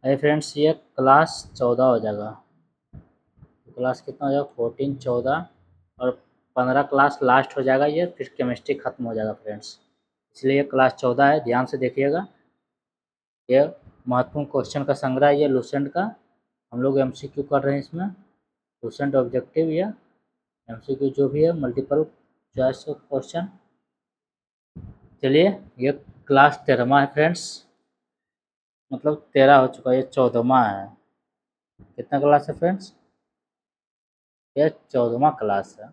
अरे फ्रेंड्स, ये क्लास 14 हो जाएगा। क्लास कितना हो जाएगा? 14, 14 और 15 क्लास लास्ट हो जाएगा ये, फिर केमिस्ट्री खत्म हो जाएगा फ्रेंड्स। इसलिए ये क्लास 14 है, ध्यान से देखिएगा। ये महत्वपूर्ण क्वेश्चन का संग्रह है ये लूसेंट का। हम लोग एमसीक्यू कर रहे हैं इसमें। लूसेंट ऑब्जेक्टिव या एमसीक्यू जो भी है, मल्टीपल चॉइस ऑफ क्वेश्चन। चलिए, ये क्लास 13वां है फ्रेंड्स, मतलब 13 हो चुका है, ये 14वां है। कितना क्लास है फ्रेंड्स? ये 14वां क्लास है।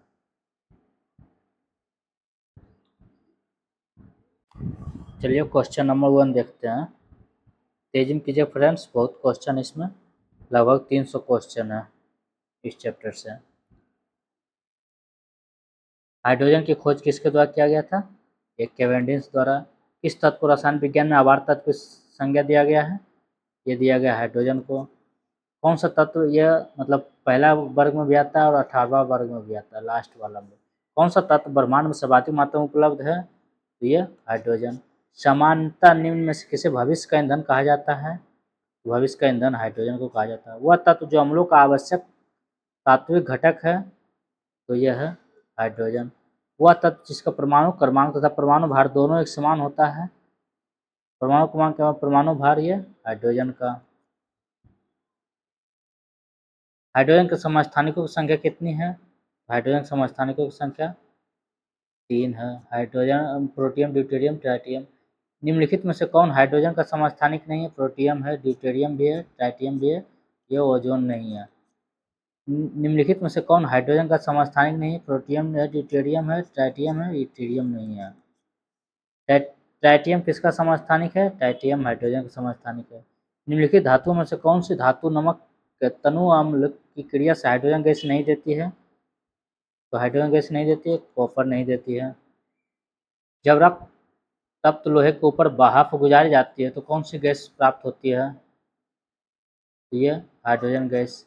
चलिए क्वेश्चन नंबर 1 देखते हैं। तेजी में कीजिए फ्रेंड्स, बहुत क्वेश्चन इसमें, लगभग 300 क्वेश्चन है इस चैप्टर से। हाइड्रोजन की खोज किसके द्वारा किया गया था? एक कैवेंडिश द्वारा। किस तत्व को रसायन विज्ञान में आभार तत्व की संज्ञा दिया गया है? ये दिया गया हाइड्रोजन को। कौन सा तत्व यह मतलब पहला वर्ग में भी आता है और 18वां वर्ग में भी आता है, लास्ट वाला में? कौन सा तत्व ब्रह्मांड में सर्वाधिक मात्रा में उपलब्ध है? तो ये हाइड्रोजन। समानता निम्न में से किसे भविष्य का ईंधन कहा जाता है? भविष्य का ईंधन हाइड्रोजन को कहा जाता है। वह तत्व जो अम्लों का आवश्यक तात्विक घटक है, तो यह है हाइड्रोजन। वह तत्व जिसका परमाणु क्रमांक तथा परमाणु भार दोनों एक समान होता है। परमाणु क्रमांक क्या? परमाणु भार ये हाइड्रोजन का। हाइड्रोजन के समस्थानिकों की संख्या कितनी है? हाइड्रोजन समस्थानिकों की संख्या 3 है। Hydrogen, protium, deuterium, tritium. निम्नलिखित में से कौन हाइड्रोजन का समस्थानिक नहीं है? प्रोटियम है, ड्यूटेरियम भी है, ट्राइटियम भी है, ये ओजोन नहीं है। निम्नलिखित में से कौन हाइड्रोजन का समस्थानिक नहीं है? प्रोटियम है, ड्यूटेरियम है, ट्राइटियम है, इथेरियम नहीं है। ट्राइटियम किसका समस्थानिक है? ट्राइटियम हाइड्रोजन का समस्थानिक है। निम्नलिखित धातुओं में से कौन सी धातु नमक के तनु अम्ल की क्रिया से हाइड्रोजन गैस नहीं देती है? तो हाइड्रोजन गैस नहीं देती है, कॉपर नहीं देती है। जब रक्त तप्त लोहे के ऊपर भाप गुजारी जाती है तो कौन सी गैस प्राप्त होती है? ये हाइड्रोजन गैस।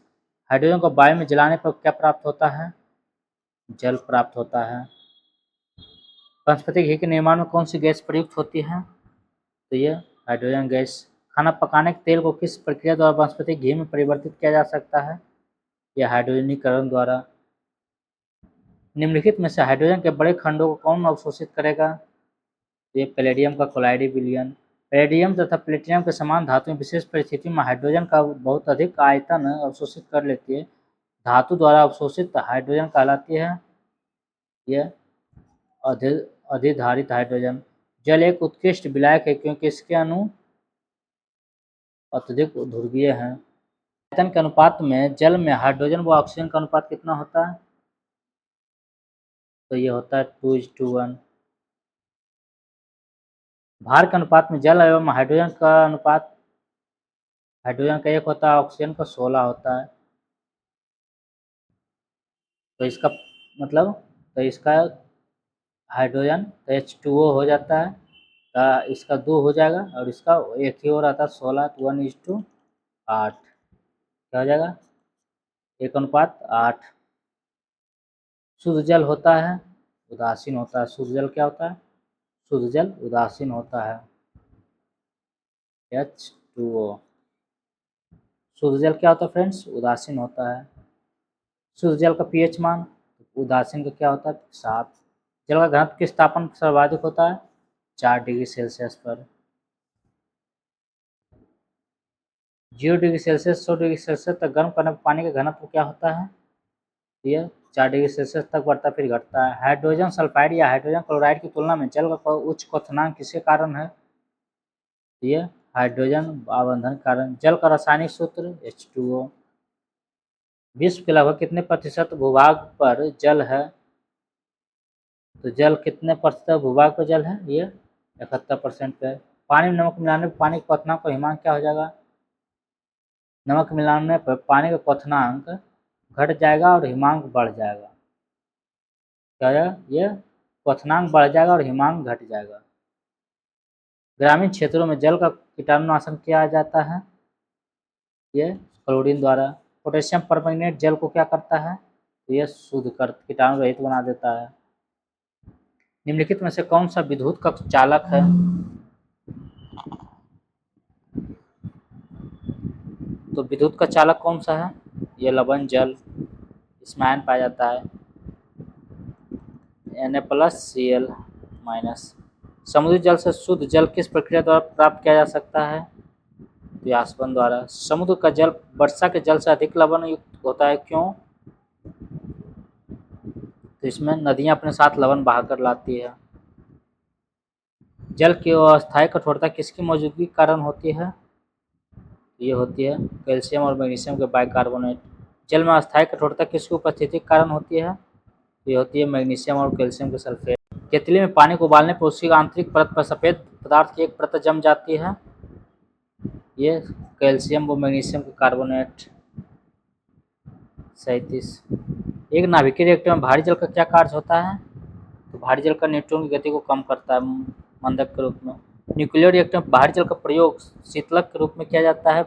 हाइड्रोजन को वायु में जलाने पर क्या प्राप्त होता है? जल प्राप्त होता है। वनस्पति घी के निर्माण में कौन सी गैस प्रयुक्त होती है? तो ये हाइड्रोजन गैस। खाना पकाने के तेल को किस प्रक्रिया द्वारा वनस्पति घी में परिवर्तित किया जा सकता है? यह हाइड्रोजनीकरण द्वारा। निम्नलिखित में से हाइड्रोजन के बड़े खंडों को कौन अवशोषित करेगा? ये पैलेडियम का कोलाइडी विलयन। पैलेडियम तथा प्लेटिनम के समान धातुएं विशेष परिस्थिति में हाइड्रोजन का बहुत अधिक आयतन अवशोषित कर लेती है। धातु द्वारा अवशोषित हाइड्रोजन कहलाती है यह अधिधारित हाइड्रोजन। जल एक उत्कृष्ट विलायक है क्योंकि इसके अणु अत्यधिक ध्रुवीय हैं। आयतन के अनुपात में जल में हाइड्रोजन व ऑक्सीजन का अनुपात कितना होता है? तो ये होता है 2:1। भार के अनुपात में जल एवं हाइड्रोजन का अनुपात, हाइड्रोजन का 1 होता है, ऑक्सीजन का 16 होता है। तो इसका मतलब, तो इसका हाइड्रोजन H2O हो जाता है, तो इसका 2 हो जाएगा और इसका एक ही और आता है 16, तो 1:8 क्या हो जाएगा? 1:8। शुद्ध जल होता है उदासीन होता है। शुद्ध जल क्या होता है? शुद्ध जल उदासीन होता है, H2O। शुद्ध जल क्या होता है फ्रेंड्स? उदासीन होता है। शुद्ध जल का पीएच मान, उदासीन का क्या होता है? 7। जल का घनत्व किस तापमान पर सर्वाधिक होता है? 4 डिग्री सेल्सियस पर। 0 डिग्री सेल्सियस 100 डिग्री सेल्सियस तक गर्म करने पर पानी का घनत्व क्या होता है? यह 4 डिग्री सेल्सियस तक बढ़ता फिर घटता है। हाइड्रोजन सल्फाइड या हाइड्रोजन क्लोराइड की तुलना में जल का उच्च क्वथनांक किसके कारण है? यह हाइड्रोजन आबंधन कारण। जल का रासायनिक सूत्र H2O। विश्व के लगभग कितने प्रतिशत भूभाग पर जल है? तो जल कितने प्रतिशत भूभाग पर जल है? ये 71% पे। पानी में नमक मिलाने पर पानी का क्वथनांक और हिमांक क्या हो जाएगा? नमक मिलाने पर पानी का क्वथनांक घट जाएगा और हिमांक बढ़ जाएगा। क्या हो जाएगा? ये क्वथनांक बढ़ जाएगा और हिमांक घट जाएगा। ग्रामीण क्षेत्रों में जल का कीटाणुनाशन किया जाता है, ये क्लोरीन द्वारा। पोटेशियम परमैंगनेट जल को क्या करता है? तो ये शुद्ध कर कीटाणु रहित बना देता है। निम्नलिखित में से कौन सा विद्युत कक्ष चालक है? तो विद्युत का चालक कौन सा है? ये लवण जल, इसमें आयन पाया जाता है Na+Cl-। समुद्री जल से शुद्ध जल किस प्रक्रिया द्वारा प्राप्त किया जा सकता है? व्यासपन द्वारा। समुद्र का जल वर्षा के जल से अधिक लवण युक्त होता है, क्यों? तो इसमें नदियां अपने साथ लवण बहाकर लाती है। जल की अस्थायी कठोरता किसकी मौजूदगी के कारण होती है? ये होती है कैल्शियम और मैग्नीशियम के बाइकार्बोनेट। जल में अस्थायी कठोरता किसकी उपस्थिति के कारण होती है? ये होती है मैग्नीशियम और कैल्शियम के सल्फेट। केतली में पानी को उबालने पर उसकी आंतरिक परत पर सफेद पदार्थ की एक परत जम जाती है, ये कैल्शियम व मैग्नीशियम के कार्बोनेट। 37। एक नाभिकीय रिएक्टर में भारी जल का क्या कार्य होता है? तो भारी जल का न्यूट्रॉन की गति को कम करता है मंदक के रूप में। न्यूक्लियर रिएक्टर में भारी जल का प्रयोग शीतलक के रूप में किया जाता है।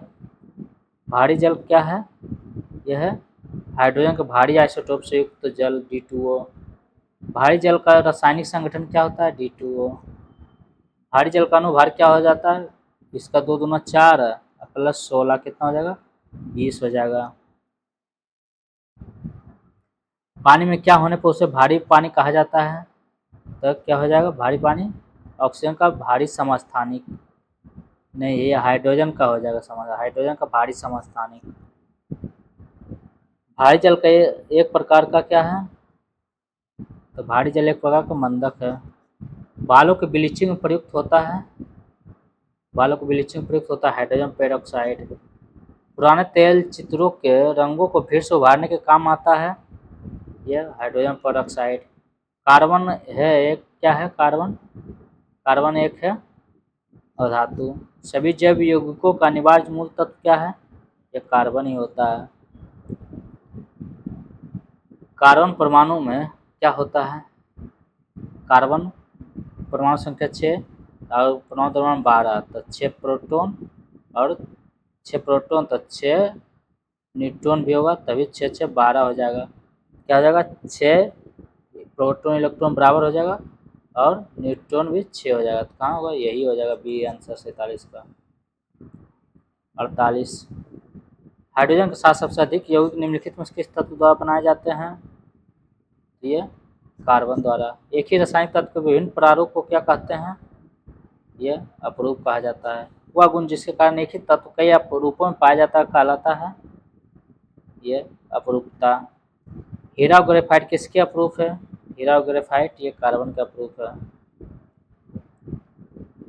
भारी जल क्या है? यह है हाइड्रोजन के भारी आइसोटोप से युक्त जल D2O। भारी जल का रासायनिक संगठन क्या होता है? D2O। भारी जल का अनुभार क्या हो जाता है? इसका 2 दूना 4 प्लस 16 कितना हो जाएगा? 20 हो जाएगा। पानी में क्या होने पर उसे भारी पानी कहा जाता है? तो क्या हो जाएगा भारी पानी? ऑक्सीजन का भारी समस्थानिक। नहीं, ये हाइड्रोजन का हो जाएगा हाइड्रोजन का भारी समस्थानिक। भारी जल का एक प्रकार का क्या है? तो भारी जल एक प्रकार का मंदक है। बालों के ब्लीचिंग में प्रयुक्त होता है, बालों को ब्लीचिंग में प्रयुक्त होता है हाइड्रोजन पेरोक्साइड। पुराने तेल चित्रों के रंगों को फिर से उभारने के काम आता है, यह हाइड्रोजन पेरोक्साइड। कार्बन है एक, क्या है कार्बन? कार्बन एक है अधातु। सभी जैव यौगिकों का अनिवार्य मूल तत्व क्या है? यह कार्बन ही होता है। कार्बन परमाणु में क्या होता है? कार्बन परमाणु संख्या 6 और परमाणु द्रव्यमान 12, तो 6 प्रोटॉन और 6 प्रोटॉन तो 6 न्यूट्रॉन भी होगा, तभी 6 6 12 हो जाएगा। क्या हो जाएगा? 6 प्रोटॉन इलेक्ट्रॉन बराबर हो जाएगा और न्यूट्रॉन भी 6 हो जाएगा। तो कहाँ होगा? यही हो जाएगा बी आंसर 47 का। 48। हाइड्रोजन के साथ सबसे अधिक यौगिक निम्नलिखित में किस तत्व द्वारा बनाए जाते हैं? ये कार्बन द्वारा। एक ही रासायनिक तत्व के विभिन्न प्रारूप को क्या कहते हैं? यह अपरूप कहा जाता है। वह गुण जिसके कारण एक ही तत्व कई अपरूपों में पाया जाता है कहलाता है, यह अपरूपता। हीरा और ग्रेफाइट किसके अपरूप है? हीरा और ग्रेफाइट ये कार्बन का अपरूप है।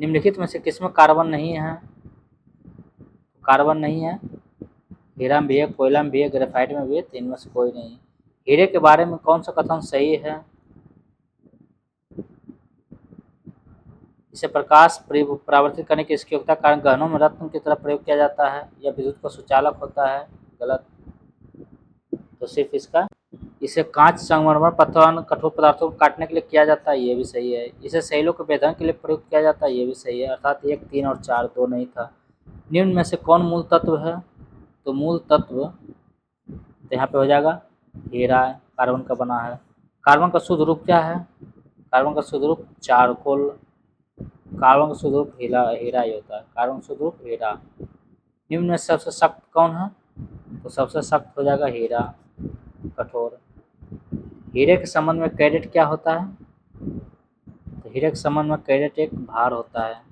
निम्नलिखित में से किसमें कार्बन नहीं है? कार्बन नहीं है, हीरा में भी है, कोयला में भी है, ग्रेफाइट में भी है, तो इनमें से कोई नहीं। हीरे के बारे में कौन सा कथन सही है? इसे प्रकाश परावर्तित करने की इसकी योग्यता कारण गहनों में रत्न की तरह प्रयोग किया जाता है, यह विद्युत का सुचालक होता है, गलत। तो सिर्फ इसका, इसे कांच, संगमरमर, पत्थर, कठोर पदार्थों को काटने के लिए किया जाता है, ये भी सही है। इसे सैलों के वेधन के लिए प्रयुक्त किया जाता है, ये भी सही है। अर्थात 1, 3 और 4 2 नहीं था। निम्न में से कौन मूल तत्व है? तो मूल तत्व तो यहाँ पे हो जाएगा हीरा, कार्बन का बना है। कार्बन का शुद्ध रूप क्या है? कार्बन का शुद्ध रूप चारकोल। कार्बन का शुद्ध रूप हीरा ही होता है। कार्बन का शुद्ध रूप हीरा। निम्न में सबसे सख्त कौन है? तो सबसे सख्त हो जाएगा हीरा, कठोर। हीरे के संबंध में कैरेट क्या होता है? तो हीरे के संबंध में कैरेट एक भार होता है।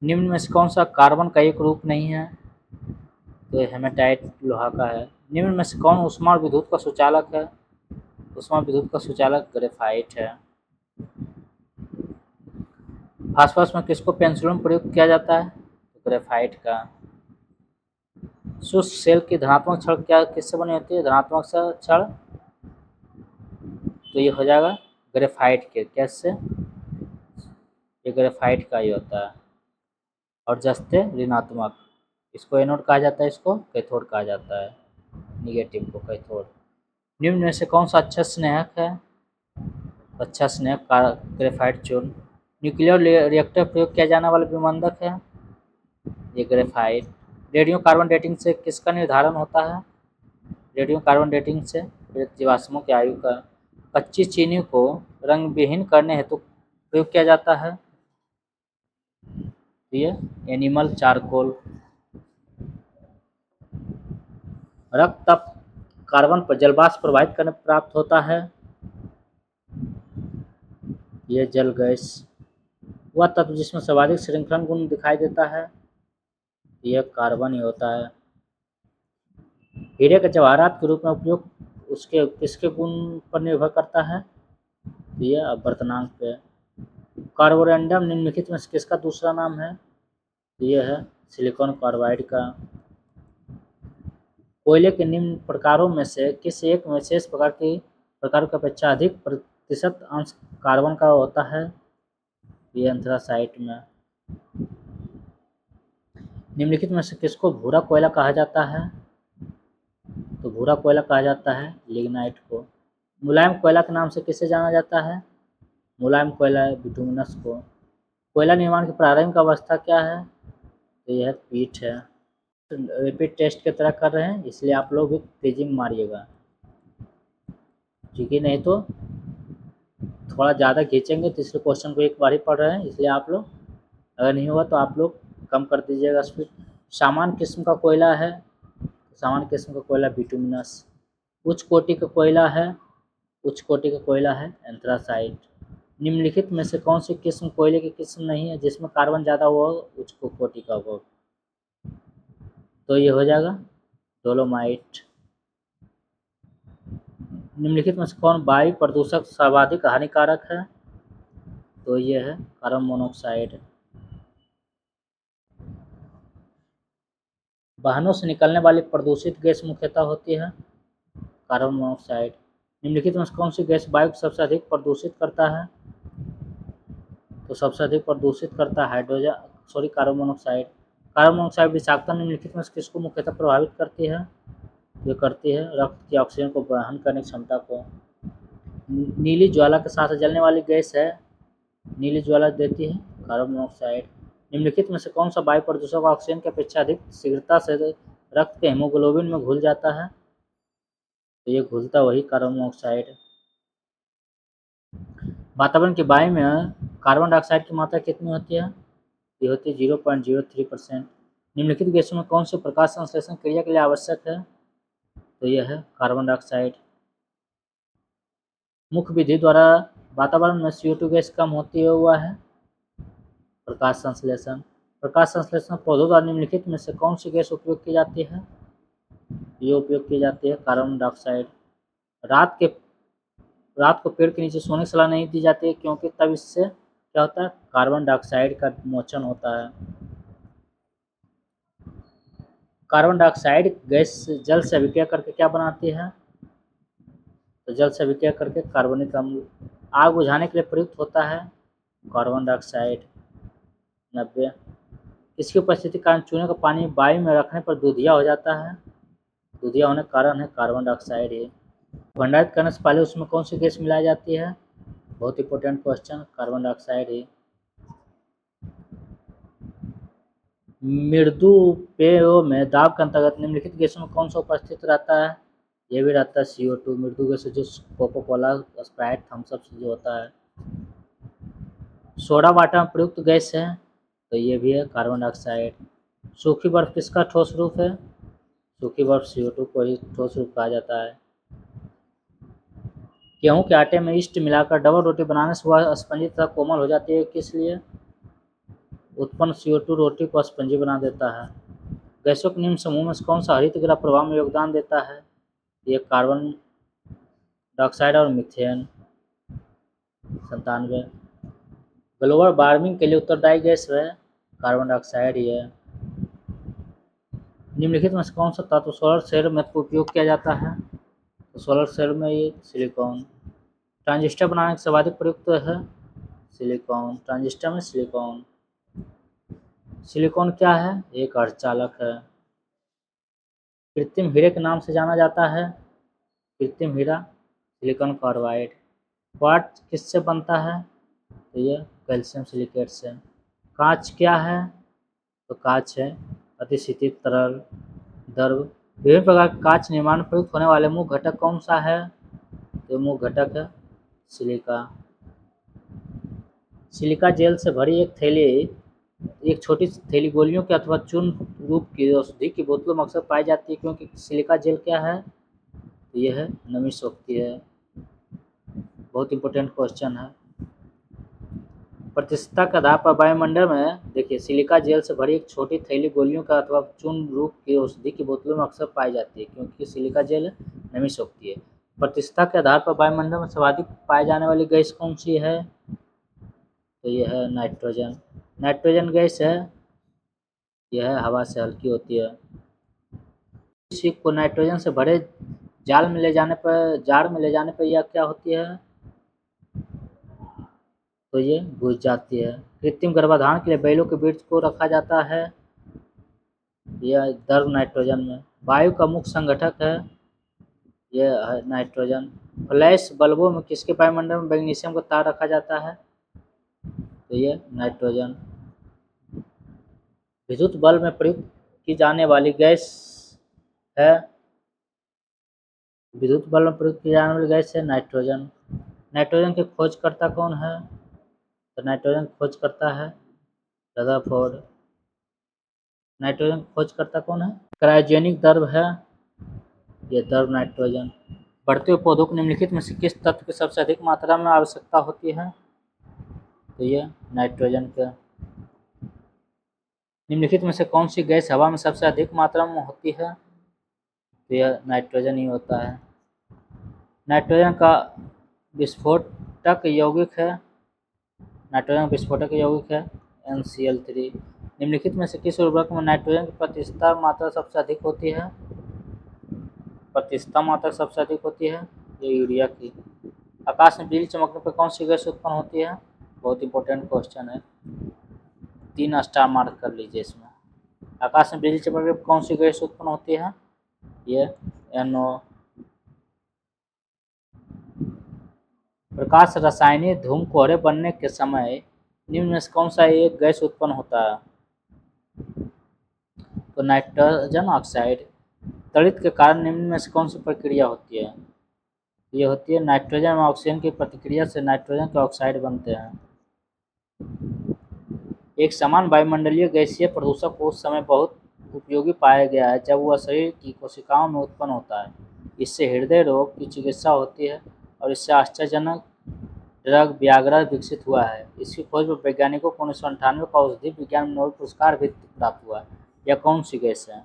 निम्न में से कौन सा कार्बन का एक रूप नहीं है? तो हेमेटाइट लोहा का है। निम्न में से कौन ऊष्मा और विद्युत का सुचालक है? ऊष्मा विद्युत का सुचालक ग्रेफाइट है। फास्फोरस में किसको पेंसिलों में प्रयुक्त किया जाता है? तो ग्रेफाइट का। शुष्क सेल की धनात्मक छड़ क्या किससे बनी होती है? धनात्मक छड़, तो ये हो जाएगा ग्रेफाइट के। कैसे? ये ग्रेफाइट का ही होता है। और जस्ते ऋणात्मक, इसको एनोड कहा जाता है, इसको कैथोड कहा जाता है, निगेटिव को कैथोड। निम्न में से कौन सा अच्छा स्नेहक है? अच्छा स्नेहक ग्रेफाइट चूर्ण। न्यूक्लियर रिएक्टर प्रयोग किया जाने वाला विमंदक है, ये ग्रेफाइट। रेडियो कार्बन डेटिंग से किसका निर्धारण होता है? रेडियो कार्बन डेटिंग से जीवाश्मों की आयु का। कच्ची चीनी को रंग विहीन करने हेतु प्रयोग किया जाता है, ये एनिमल चारकोल। रक्त तप कार्बन पर जलवाष्प प्रवाहित करने पर प्राप्त होता है। यह जल गैस। वह तत्व जिसमें सर्वाधिक श्रृंखलन गुण दिखाई देता है, यह कार्बन ही होता है। हीरे के जवाहरात के रूप में उपयोग उसके किसके गुण पर निर्भर करता है, यह अपवर्तनांक पे। कार्बोरेंडम निम्नलिखित में से किसका दूसरा नाम है, यह है सिलिकॉन कार्बाइड का। कोयले के निम्न प्रकारों में से किस एक में शेष प्रकार की अपेक्षा अधिक प्रतिशत अंश कार्बन का होता है, यह एंथ्रासाइट में। निम्नलिखित में से किसको भूरा कोयला कहा जाता है, तो भूरा कोयला कहा जाता है लिग्नाइट को। मुलायम कोयला के नाम से किसे जाना जाता है, मुलायम कोयला बिटुमिनस को। कोयला निर्माण की प्रारंभिक अवस्था क्या है, तो यह पीट है। रिपीट टेस्ट की तरह कर रहे हैं, इसलिए आप लोग भी तेजी में मारिएगा, ठीक है, नहीं तो थोड़ा ज़्यादा खींचेंगे। तीसरे क्वेश्चन को एक बार ही पढ़ रहे हैं, इसलिए आप लोग अगर नहीं हुआ तो आप लोग कम कर दीजिएगा स्पीड। सामान्य किस्म का कोयला है, सामान्य किस्म का कोयला बिटुमिनस। उच्च कोटि का कोयला है, उच्च कोटि का कोयला है एंथ्रासाइट। निम्नलिखित में से कौन सी किस्म कोयले की किस्म नहीं है जिसमें कार्बन ज़्यादा हुआ उच्च कोटि का होगा, तो ये हो जाएगा डोलोमाइट। निम्नलिखित में से कौन वायु प्रदूषक सर्वाधिक हानिकारक है, तो ये है कार्बन मोनोऑक्साइड। वाहनों से निकलने वाली प्रदूषित गैस मुख्यतः होती है कार्बन मोनोऑक्साइड। निम्नलिखित में से कौन सी गैस वायु को सबसे अधिक प्रदूषित करता है, तो सबसे अधिक प्रदूषित करता है कार्बन मोनोऑक्साइड। कार्बन मोनोऑक्साइड विषाक्तता निम्नलिखित में से किसको मुख्यतः प्रभावित करती है, ये करती है रक्त की ऑक्सीजन को वहन करने की क्षमता को। नीली ज्वाला के साथ जलने वाली गैस है, नीली ज्वाला देती है कार्बन मोनोऑक्साइड। निम्नलिखित में से कौन सा वायु प्रदूषक ऑक्सीजन की अपेक्षा अधिक शीघ्रता से रक्त के हीमोग्लोबिन में घुल जाता है, तो ये घुलता वही कार्बन मोनोऑक्साइड। वातावरण की वायु में कार्बन डाइऑक्साइड की मात्रा कितनी होती है, ये होती है 0.03%। निम्नलिखित गैसों में कौन से प्रकाश संश्लेषण क्रिया के लिए आवश्यक है, तो यह है कार्बन डाइऑक्साइड। मुख्य विधि द्वारा वातावरण में CO2 गैस कम होती हुआ है प्रकाश संश्लेषण। प्रकाश संश्लेषण पौधों द्वारा निम्नलिखित में से कौन सी गैस उपयोग की जाती है, ये उपयोग की जाती है कार्बन डाइऑक्साइड। रात को पेड़ के नीचे सोने की सलाह नहीं दी जाती है, क्योंकि तब इससे क्या होता है, कार्बन डाइऑक्साइड का मोचन होता है। कार्बन डाइऑक्साइड गैस जल से अभिक्रिया करके क्या बनाती है, तो जल से अभिक्रिया करके कार्बनिक अम्ल। आग बुझाने के लिए प्रयुक्त होता है कार्बन डाइऑक्साइड। 90। इसकी उपस्थिति के कारण चूने का पानी वायु में रखने पर दूधिया हो जाता है, दूधिया होने का कारण है कार्बन डाइऑक्साइड ही। भंडारित करने से पहले उसमें कौन सी गैस मिलाई जाती है, बहुत इंपॉर्टेंट क्वेश्चन, कार्बन डाइऑक्साइड ही। मृदु पेयों में दाब के अंतर्गत निम्नलिखित गैसों में कौन सा उपस्थित रहता है, ये भी रहता है CO2। मृदु गैस जो कोको कोला स्प्राइट थम्सअप जो होता है। सोडा वाटर में प्रयुक्त गैस है, तो ये भी है कार्बन डाइऑक्साइड। सूखी बर्फ किसका ठोस रूप है, सूखी बर्फ CO2 को ही ठोस रूप कहा जाता है। गेहूं के आटे में ईस्ट मिलाकर डबल रोटी बनाने से वह स्पंजी तथा कोमल हो जाती है, किस लिए, उत्पन्न CO2 रोटी को स्पंजी बना देता है। गैसों के निम्न समूह में से कौन सा हरित गृह प्रभाव में योगदान देता है, ये कार्बन डाइऑक्साइड और मीथेन। 97। ग्लोबल वार्मिंग के लिए उत्तरदायी गैस है कार्बन डाइऑक्साइड ही है। निम्नलिखित में से कौन सा तत्व सोलर सेल में उपयोग किया जाता है, तो सोलर सेल में ये सिलिकॉन। ट्रांजिस्टर बनाने के सर्वाधिक प्रयुक्त है सिलिकॉन, ट्रांजिस्टर में सिलिकॉन। सिलिकॉन क्या है, एक अर्धचालक है। कृत्रिम हीरे के नाम से जाना जाता है कृत्रिम हीरा सिलिकॉन कार्बाइड। क्वार्ट्ज किससे बनता है, तो ये कैल्शियम सिलिकेट से। कांच क्या है, तो कांच है अतिशीतित तरल द्रव। विभिन्न प्रकार के कांच निर्माण में प्रयुक्त होने वाले मुख्य घटक कौन सा है, तो मुख्य घटक है सिलिका। सिलिका जेल से भरी एक थैली एक छोटी थैली गोलियों के अथवा चूर्ण रूप की औषधि की बोतलों में अक्सर पाई जाती है, क्योंकि सिलिका जेल क्या है, तो यह है नमी सोखती है। बहुत इंपॉर्टेंट क्वेश्चन है। प्रतिशतता के आधार पर वायुमंडल में देखिए सिलिका जेल से भरी एक छोटी थैली गोलियों का अथवा चूर्ण रूप की औषधि की बोतलों में अक्सर पाई जाती है, क्योंकि सिलिका जेल नमी सोखती है। प्रतिशतता के आधार पर वायुमंडल में सर्वाधिक पाई जाने वाली गैस कौन सी है, तो यह है नाइट्रोजन। नाइट्रोजन गैस है, यह हवा से हल्की होती है। शिप को नाइट्रोजन से भरे जार में ले जाने पर यह क्या होती है, तो ये बुझ जाती है। कृत्रिम गर्भाधान के लिए बैलों के बीज को रखा जाता है, यह द्रव नाइट्रोजन में। वायु का मुख्य संगठक है, यह है नाइट्रोजन। फ्लैश बल्बों में किसके वायुमंडल में मैग्नीशियम का तार रखा जाता है, तो ये नाइट्रोजन। विद्युत बल्ब में प्रयुक्त की जाने वाली गैस है, विद्युत बल्ब में प्रयुक्त की जाने वाली गैस है नाइट्रोजन। नाइट्रोजन के खोजकर्ता कौन है, तो नाइट्रोजन खोजकर्ता है रदरफोर्ड। नाइट्रोजन खोजकर्ता कौन है, क्रायोजेनिक द्रव है, यह द्रव नाइट्रोजन। बढ़ते हुए पौधों को निम्नलिखित में से किस तत्व की सबसे अधिक मात्रा में आवश्यकता होती है, तो यह नाइट्रोजन का। निम्नलिखित में से कौन सी गैस हवा में सबसे अधिक मात्रा में होती है, तो यह नाइट्रोजन ही होता है। नाइट्रोजन का विस्फोटक यौगिक है, नाइट्रोजन विस्फोटक यौगिक है NCl3। निम्नलिखित में से किस उर्वरक में नाइट्रोजन की प्रतिशतता मात्रा सबसे अधिक होती है, प्रतिशतता मात्रा सबसे अधिक होती है ये यूरिया की। आकाश में बिजली चमकने पर कौन सी गैस उत्पन्न होती है, बहुत इंपॉर्टेंट क्वेश्चन है, 3 स्टार मार्क कर लीजिए इसमें। आकाश में बिजली चमकने पर कौन सी गैस उत्पन्न होती है, ये NO। प्रकाश रासायनिक धूम कोहरे बनने के समय निम्न में से कौन सा एक गैस उत्पन्न होता है, तो नाइट्रोजन ऑक्साइड। तड़ित के कारण निम्न में से कौन सी प्रक्रिया होती है, ये होती है नाइट्रोजन और ऑक्सीजन की प्रतिक्रिया से नाइट्रोजन के ऑक्साइड बनते हैं। एक समान वायुमंडलीय गैसीय प्रदूषक उस समय बहुत उपयोगी पाया गया है जब वह शरीर की कोशिकाओं में उत्पन्न होता है। इससे हृदय रोग की चिकित्सा होती है और इससे आश्चर्यजनक ड्रग वियाग्रा विकसित हुआ है। इसकी खोज में वैज्ञानिकों को 1998 को औषधि विज्ञान में नोबेल पुरस्कार भी प्राप्त हुआ है। यह कौन सी गैस है,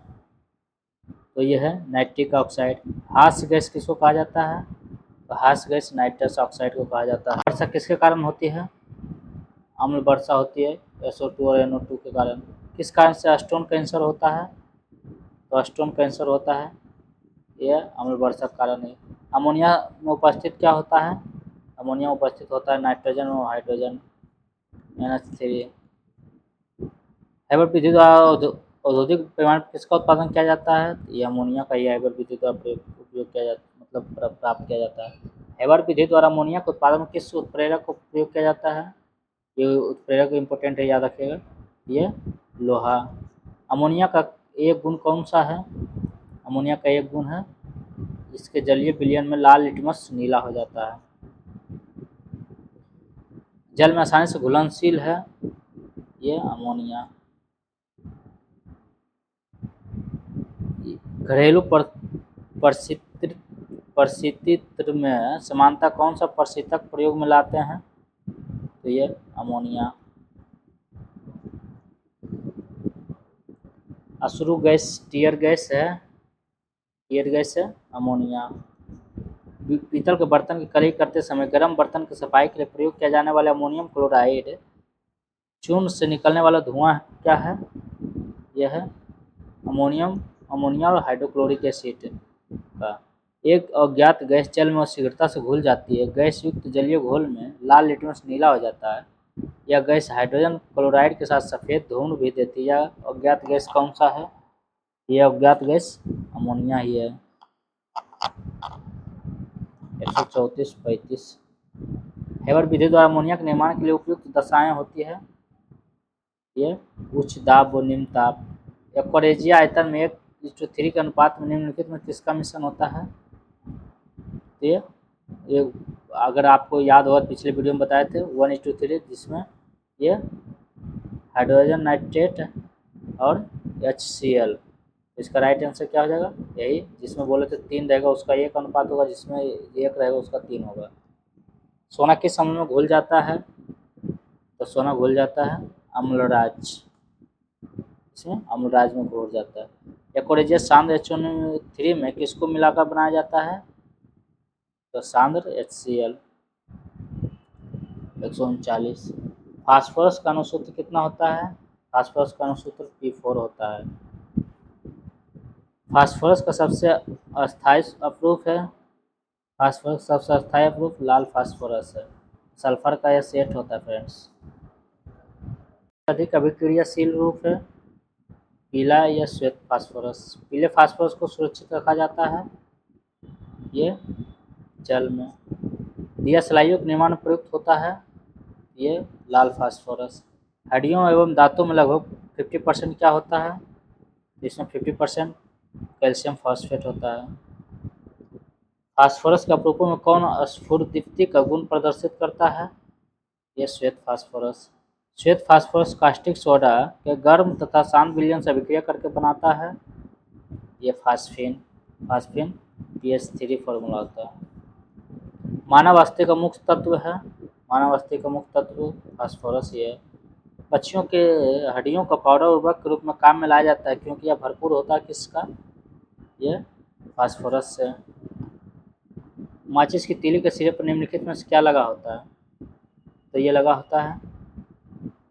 तो यह है नाइट्रिक ऑक्साइड। हास्य गैस किसको कहा जाता है, तो हास्य गैस नाइट्रस ऑक्साइड को कहा जाता है। वर्षा किसके कारण होती है, अम्ल वर्षा होती है SO2 और NO2 के कारण। किस कारण से स्टोन कैंसर होता है, तो स्टोन कैंसर होता है यह अम्ल वर्षा के कारण है। अमोनिया में उपस्थित क्या होता है, अमोनिया में उपस्थित होता है नाइट्रोजन और हाइड्रोजन NH3। हैबर विधि द्वारा औद्योगिक पैमाने पर किसका उत्पादन किया जाता है, ये अमोनिया का ही हैबर विधि द्वारा उपयोग किया जाता मतलब प्राप्त किया जाता है। हैबर विधि द्वारा अमोनिया के उत्पादन में किस उत्प्रेरक को प्रयोग किया जाता है, ये उत्प्रेरक इंपॉर्टेंट है, याद रखिएगा, ये लोहा। अमोनिया का एक गुण कौन सा है, अमोनिया का एक गुण है इसके जलीय विलयन में लाल लिटमस नीला हो जाता है। जल में आसानी से घुलनशील है ये अमोनिया। घरेलू परिस्थिति में समानता कौन सा प्रशीतक प्रयोग में लाते हैं, तो ये अमोनिया। अश्रु गैस टीयर गैस है, टीयर गैस है अमोनिया। पीतल के बर्तन की कढ़ाई करते समय गर्म बर्तन की सफाई के लिए प्रयोग किया जाने वाला अमोनियम क्लोराइड चूर्ण से निकलने वाला धुआं क्या है, यह है अमोनिया और हाइड्रोक्लोरिक एसिड का। एक अज्ञात गैस जल में शीघ्रता से घुल जाती है, गैस युक्त जलीय घोल में लाल लिटमस नीला हो जाता है। यह गैस हाइड्रोजन क्लोराइड के साथ सफ़ेद धुंध भी देती है। यह अज्ञात गैस कौन सा है, यह अज्ञात गैस अमोनिया ही है। 134-35। हैबर विधि द्वारा अमोनिया के निर्माण के लिए उपयुक्त दशाएं होती है, ये उच्च दाब व निम्न ताप। एक्वारेजिया आयतन में 1:3 के अनुपात में निम्नलिखित में किसका मिश्रण होता है, तो ये अगर आपको याद हो पिछले वीडियो में बताए थे 1:3, जिसमें ये हाइड्रोजन नाइट्रेट और HCl। इसका राइट आंसर क्या हो जाएगा? यही जिसमें बोले थे 3 रहेगा उसका 1 अनुपात होगा, जिसमें 1 रहेगा उसका 3 होगा। सोना किस अम्ल में घुल जाता है? तो सोना घुल जाता है अम्लराज, इसमें अम्लराज में घुल जाता है। एक्वरेजियस सांद्र HNO3 में किसको मिलाकर बनाया जाता है? तो सांद्र HCl 139। फास्फोरस का अणुसूत्र कितना होता है? फास्फोरस का अणुसूत्र P4 होता है। फास्फोरस का सबसे अस्थायी अपरूप है, फास्फोरस सबसे अस्थायी अपरूप लाल फास्फोरस है। सल्फर का यह सेट होता है फ्रेंड्स। अधिक अभिक्रियाशील रूप है पीला या श्वेत फास्फोरस। पीले फास्फोरस को सुरक्षित रखा जाता है ये जल में। दिया स्लाइयों के निर्माण में प्रयुक्त होता है ये लाल फास्फोरस। हड्डियों एवं दांतों में लगभग 50% क्या होता है? इसमें 50% कैल्शियम फॉस्फेट होता है। फास्फोरस के अपरूपों में कौन स्फुरदीप्ति का गुण प्रदर्शित करता है? ये श्वेत फास्फोरस। श्वेत फास्फोरस कास्टिक सोडा के गर्म तथा शांत विलयन से अभिक्रिया करके बनाता है ये फास्फीन। फास्फीन PH3 फॉर्मूला होता है। मानव अस्थि का मुख्य तत्व है, मानव अस्थि का मुख्य तत्व फास्फोरस ही है। पक्षियों के हड्डियों का पाउडर उर्वरक के रूप में काम में लाया जाता है क्योंकि यह भरपूर होता है किसका? ये फास्फोरस से। माचिस की तीली के सिरे पर निम्नलिखित में से क्या लगा होता है? तो ये लगा होता है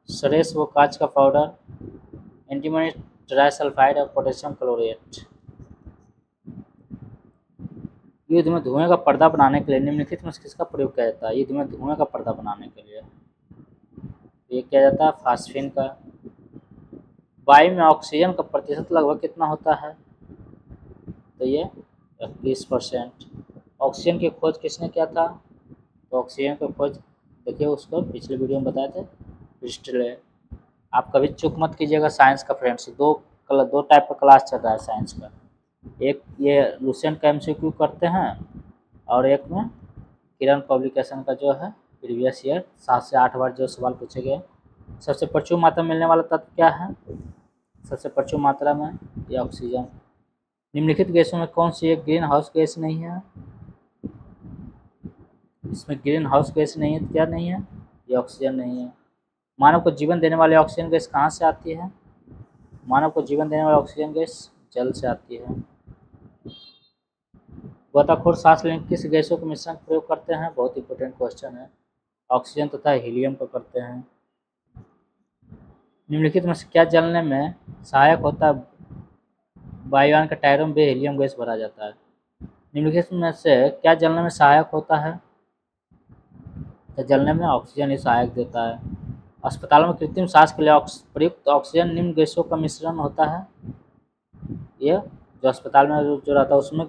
सरेस व कांच का पाउडर, एंटीमनी ट्राइसल्फाइड और पोटेशियम क्लोरेट। युद्ध में धुएं का पर्दा बनाने के लिए निम्नलिखित में से किसका प्रयोग किया जाता है? युद्ध में धुएं का पर्दा बनाने के लिए ये किया जाता है फास्फीन का। वायु में ऑक्सीजन का प्रतिशत लगभग कितना होता है? तो ये 21%। ऑक्सीजन की खोज किसने किया था? तो ऑक्सीजन की खोज देखिए उसको पिछले वीडियो में बताए थे प्रिस्टले। आप कभी चुप मत कीजिएगा साइंस का फ्रेंड्स। दो टाइप का क्लास चल रहा है साइंस का। एक ये लुसेंट का MCQ करते हैं और एक में किरण पब्लिकेशन का जो है प्रीवियस ईयर 7 से 8 बार जो सवाल पूछे गए। सबसे प्रचुर मात्रा में मिलने वाला तत्व क्या है? सबसे प्रचुर मात्रा में ये ऑक्सीजन। निम्नलिखित गैसों में कौन सी एक ग्रीन हाउस गैस नहीं है? इसमें ग्रीन हाउस गैस नहीं है तो क्या नहीं है? ये ऑक्सीजन नहीं है। मानव को जीवन देने वाली ऑक्सीजन गैस कहाँ से आती है? मानव को जीवन देने वाली ऑक्सीजन गैस जल से आती है। गोताखोर सांस लेने किस गैसों के मिश्रण का प्रयोग करते हैं? बहुत इंपॉर्टेंट क्वेश्चन है। ऑक्सीजन तथा हीलियम का करते हैं। निम्नलिखित में से क्या जलने में सहायक होता है? वायुयान के टायरों में हीलियम गैस भरा जाता है। निम्नलिखित में से क्या जलने में सहायक होता है? तो जलने में ऑक्सीजन ही सहायक देता है। अस्पतालों में कृत्रिम सांस के लिए प्रयुक्त ऑक्सीजन निम्न गैसों का मिश्रण होता है। ये जो अस्पताल में जो रहता है उसमें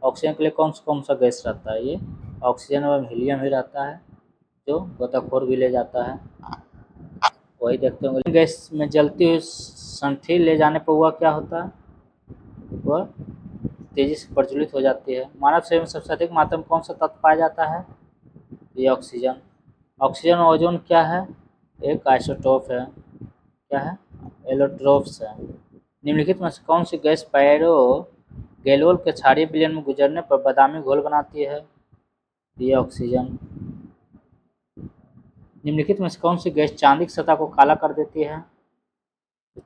ऑक्सीजन के लिए कौन सा गैस रहता है? ये ऑक्सीजन एवं हीलियम ही रहता है जो गोताखोर भी ले जाता है। वही देखते होंगे। गैस में जलती हुई संठी ले जाने पर हुआ क्या होता है? वह तेजी से प्रज्वलित हो जाती है। मानव शरीर में सबसे अधिक मात्रा में कौन सा तत्व पाया जाता है? ये ऑक्सीजन। ऑक्सीजन और ओजोन क्या है? एक आइसोटोप है। क्या है? एलोट्रोप्स है। निम्नलिखित में से कौन सी गैस पैरोगैलोल के क्षारीय विलयन में गुजरने पर बादामी घोल बनाती है? ये ऑक्सीजन। निम्नलिखित में से कौन सी गैस चांदी की सतह को काला कर देती है?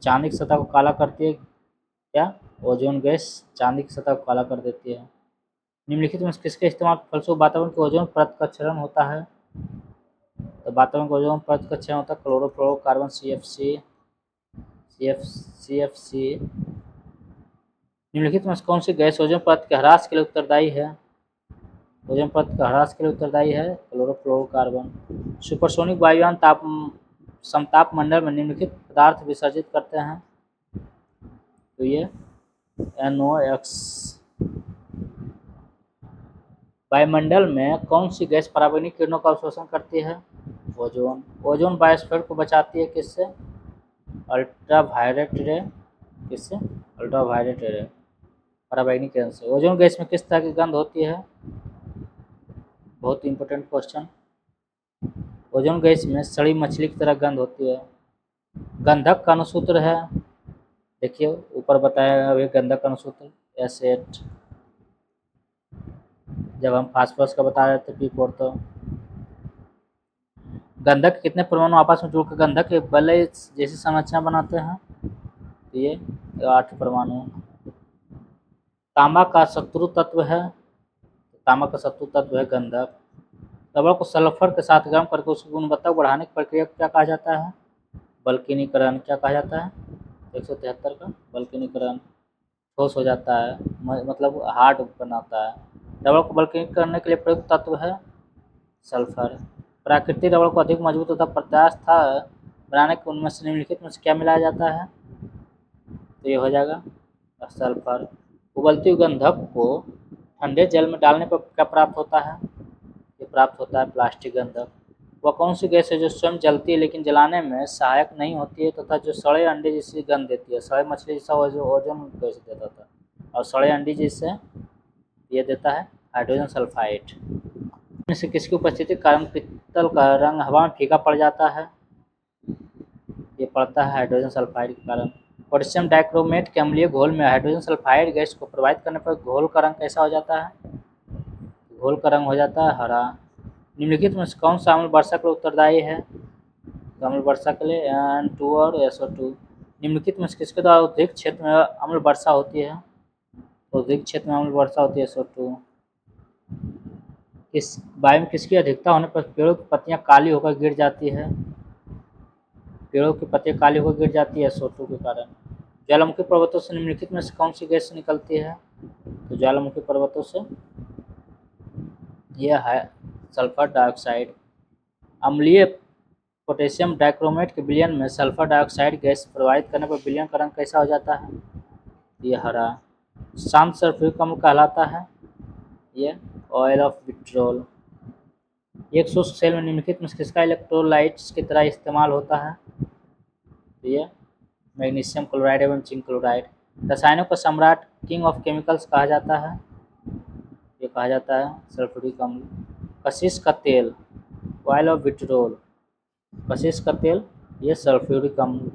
चांदी की सतह को काला करती है क्या? ओजोन गैस चांदी की सतह को काला कर देती है। निम्नलिखित में किसके इस्तेमाल फलस्वरूप वातावरण की ओजोन परत का क्षरण होता है? तो वातावरण की ओजोन परत का क्षरण होता है क्लोरोफ्लोरोकार्बन CFC। निम्नलिखित में कौन सी गैस ओजोन परत के ह्रास के लिए उत्तरदायी है? ओजोन परत का ह्रास के लिए उत्तरदायी है क्लोरोफ्लोरोकार्बन। सुपरसोनिक वायुयान समताप मंडल में निम्नलिखित पदार्थ विसर्जित करते हैं। तो ये NOx। वायुमंडल में कौन सी गैस पराबैंगनी किरणों का अवशोषण करती है? ओजोन। ओजोन बायोस्फीयर को बचाती है किससे? अल्ट्रावायलेट रे। किससे? अल्ट्रावायलेट रे पराबैंगनी किरण से। ओजोन गैस में किस तरह की गंध होती है? बहुत इंपॉर्टेंट क्वेश्चन। ओजोन गैस में सड़ी मछली की तरह गंध होती है। गंधक का अनुसूत्र है, देखिए ऊपर बताया अभी गंधक का अनुसूत्र S8। जब हम फास्फोरस का बता रहे थे P4, तो गंधक के कितने परमाणु आपस में जुड़कर गंधक के बलय जैसी संरचना बनाते हैं? ये 8 परमाणु। तांबा का शत्रु तत्व है, तांबा का शत्रु तत्व है गंधक। रबड़ को सल्फर के साथ गर्म करके उसकी गुणवत्ता को बढ़ाने की प्रक्रिया को क्या कहा जाता है? बल्कनीकरण। क्या कहा जाता है? 173 का बल्कनीकरण। ठोस हो जाता है, मतलब हार्ड बनाता है। रबड़ को बल्कनीकरण करने के लिए प्रयुक्त तत्व है सल्फर। प्राकृतिक रबड़ को अधिक मजबूत तथा प्रत्यास्थ बनाने के उनमें से निम्नलिखित में से क्या मिलाया जाता है? तो ये हो जाएगा सल्फर। उबलती हुई गंधक को ठंडे जल में डालने पर क्या प्राप्त होता है? ये प्राप्त होता है प्लास्टिक गंधक। वह कौन सी गैस है जो स्वयं जलती है लेकिन जलाने में सहायक नहीं होती है तथा जो सड़े अंडे जैसी गंध देती है? सड़े मछली जैसा ओजोन गैस देता था, और सड़े अंडे जैसे ये देता है हाइड्रोजन सल्फाइड। इनमें से किसकी उपस्थिति के कारण पित्तल का रंग हवा में फीका पड़ जाता है? ये पड़ता है हाइड्रोजन सल्फाइड के कारण। पोटेशियम डाइक्रोमेट के अम्लीय घोल में हाइड्रोजन सल्फाइड गैस को प्रवाहित करने पर घोल का रंग कैसा हो जाता है? घोल का रंग हो जाता है हरा। निम्नलिखित में से कौन सा अम्ल वर्षा के लिए उत्तरदायी है? अम्ल वर्षा के लिए N2 और SO2। निम्नलिखित में से किसके द्वारा उद्योग क्षेत्र में अम्ल वर्षा होती है? उद्योग क्षेत्र में अम्ल वर्षा होती है SO2। इस वायु में किसकी अधिकता होने पर पेड़ों की पत्तियां काली होकर गिर जाती है? पेड़ों की पत्तियां काली होकर गिर जाती है SO2 के कारण। ज्वालामुखी पर्वतों से निम्नलिखित में से कौन सी गैस निकलती है? तो ज्वालामुखी पर्वतों से यह है सल्फर डाइऑक्साइड। अम्लीय पोटेशियम डाइक्रोमेट के विलयन में सल्फर डाइऑक्साइड गैस प्रवाहित करने पर विलयन का रंग कैसा हो जाता है? ये हरा। शांत सल्फ्यूरिक अम्ल कहलाता है ये ऑयल ऑफ विट्रोल। एक शुष्क सेल में निम्नलिखित में किसका इलेक्ट्रोलाइट्स की तरह इस्तेमाल होता है? ये मैग्नीशियम क्लोराइड एवं जिंक क्लोराइड। रसायनों का सम्राट किंग ऑफ केमिकल्स कहा जाता है? ये कहा जाता है सल्फ्यूरिक अम्ल। कशिश का तेल ऑयल ऑफ विट्रोल। कशिश का तेल ये सल्फ्यूरिक अम्ल।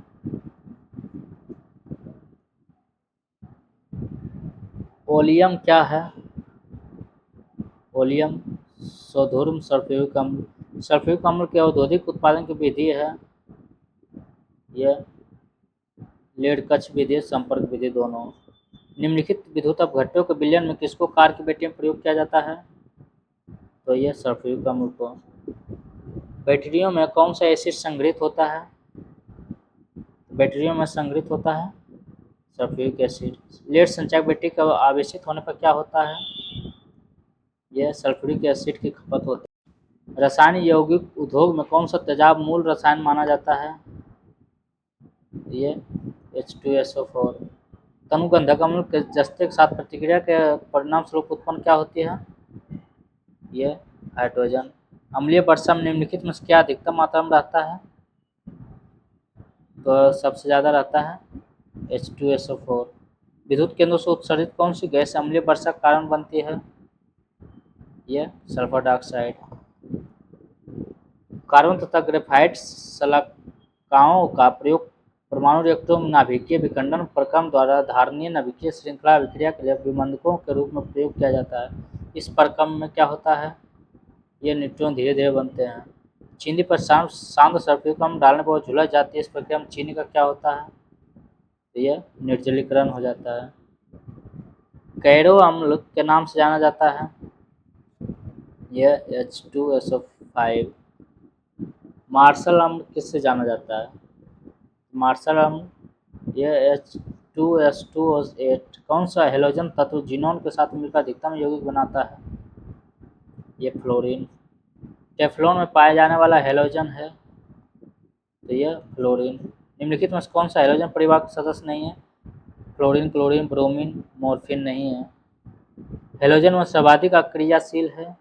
ओलियम क्या है? ओलियम सोधुर्म सल्फ्यूरिक अम्ल। सल्फ्यूरिक अम्ल के औद्योगिक उत्पादन की विधि है यह लेड कक्ष विधि, संपर्क विधि दोनों। निम्नलिखित विद्युत अपघट्टों के विलयन में किसको कार की बैटरी में प्रयोग किया जाता है? तो यह सल्फ्यूरिक अम्ल को। बैटरियों में कौन सा एसिड संग्रहित होता है? बैटरियों में संग्रहित होता है सल्फ्यूरिक एसिड। लेड संचायक बैटरी का आवेशित होने पर क्या होता है? यह सल्फ्यूरिक एसिड की खपत होती है। रासायनिक यौगिक उद्योग में कौन सा तेजाब मूल रसायन माना जाता है? ये H2SO4। तनुगंधक अम्ल के जस्ते के साथ प्रतिक्रिया के परिणाम स्वरूप उत्पन्न क्या होती है? ये हाइड्रोजन। अम्लीय वर्षा में निम्नलिखित में क्या अधिकतम मात्रा में रहता है? तो सबसे ज़्यादा रहता है H2SO4। विद्युत केंद्रों से उत्सर्जित कौन सी गैस अम्लीय वर्षा का कारण बनती है? यह सल्फर डाइऑक्साइड। कार्बन तथा ग्रेफाइट शलाकाओं का प्रयोग परमाणु रिएक्टरों में नाभिकीय विखंडन प्रक्रम द्वारा धारणीय नाभिकीय श्रृंखला अभिक्रिया के लिए विमंदकों के रूप में प्रयोग किया जाता है। इस प्रक्रम में क्या होता है? ये न्यूट्रॉन धीरे धीरे बनते हैं। चीनी पर शांत सल्फ्यूरिक अम्ल डालने पर झुलस जाती है। इस प्रक्रिया में चीनी का क्या होता है? तो यह निर्जलीकरण हो जाता है। कैरो अम्ल के नाम से जाना जाता है यह H2SO5। मार्शल अम्ल किससे जाना जाता है? मार्शल अम्ल यह H2S2O8। कौन सा हेलोजन तत्व जिनोन के साथ मिलकर अधिकतम यौगिक बनाता है? ये फ्लोरीन। टेफ्लॉन में पाया जाने वाला हेलोजन है तो यह फ्लोरीन। निम्नलिखित में कौन सा हेलोजन परिवार का सदस्य नहीं है? फ्लोरीन, क्लोरीन, ब्रोमीन, मॉर्फिन नहीं है। हेलोजन में सर्वाधिक अक्रियाशील है,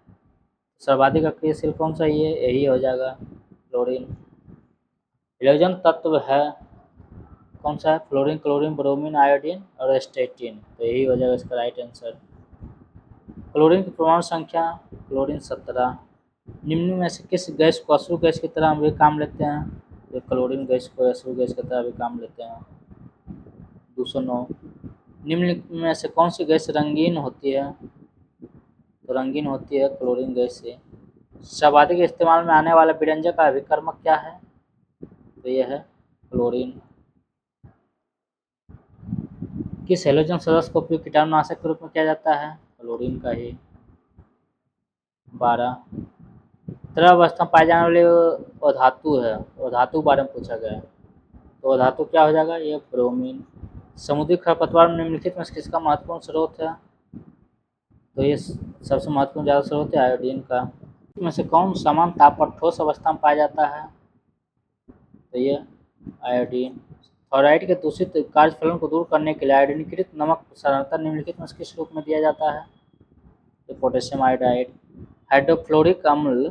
सर्वाधिक अक्रियाशील कौन सा? ये यही हो जाएगा फ्लोरीन। हेलोजन तत्व है कौन सा है? फ्लोरीन, क्लोरीन, ब्रोमीन, आयोडीन और एस्टेटिन। तो यही हो जाएगा इसका राइट आंसर। क्लोरीन की परमाणु संख्या क्लोरीन 17। निम्न में से किस गैस को अश्रु गैस की तरह हम भी काम लेते हैं? ये क्लोरीन गैस को एसओ गैस की तरह भी काम लेते हैं। 209 निम्नलिखित में से कौन सी गैस रंगीन होती है? तो रंगीन होती है क्लोरीन गैस से। सर्वाधिक इस्तेमाल में आने वाला विरंजक का अभिकर्मक क्या है? तो यह है क्लोरीन। किस हेलोजन सदस्य का उपयोग कीटाणुनाशक के रूप में किया जाता है? क्लोरीन का ही। 12 तरल अवस्था में पाए जाने वाले अधातु है, अधातु के बारे में पूछा गया है, तो अधातु क्या हो जाएगा? ये ब्रोमीन। समुद्री खरपतवार में निम्नलिखित में किसका महत्वपूर्ण स्रोत है? तो ये सबसे महत्वपूर्ण ज़्यादा स्रोत है आयोडीन का। इसमें से कौन समान ताप पर ठोस अवस्था में पाया जाता है? तो ये आयोडीन। फ्लोराइड के दूषित कार्यफलन को दूर करने के लिए आयोडीनीकृत नमक साधारणतः निम्नलिखित में किस रूप में दिया जाता है? तो पोटेशियम आयोडाइड। हाइड्रोफ्लोरिक अम्ल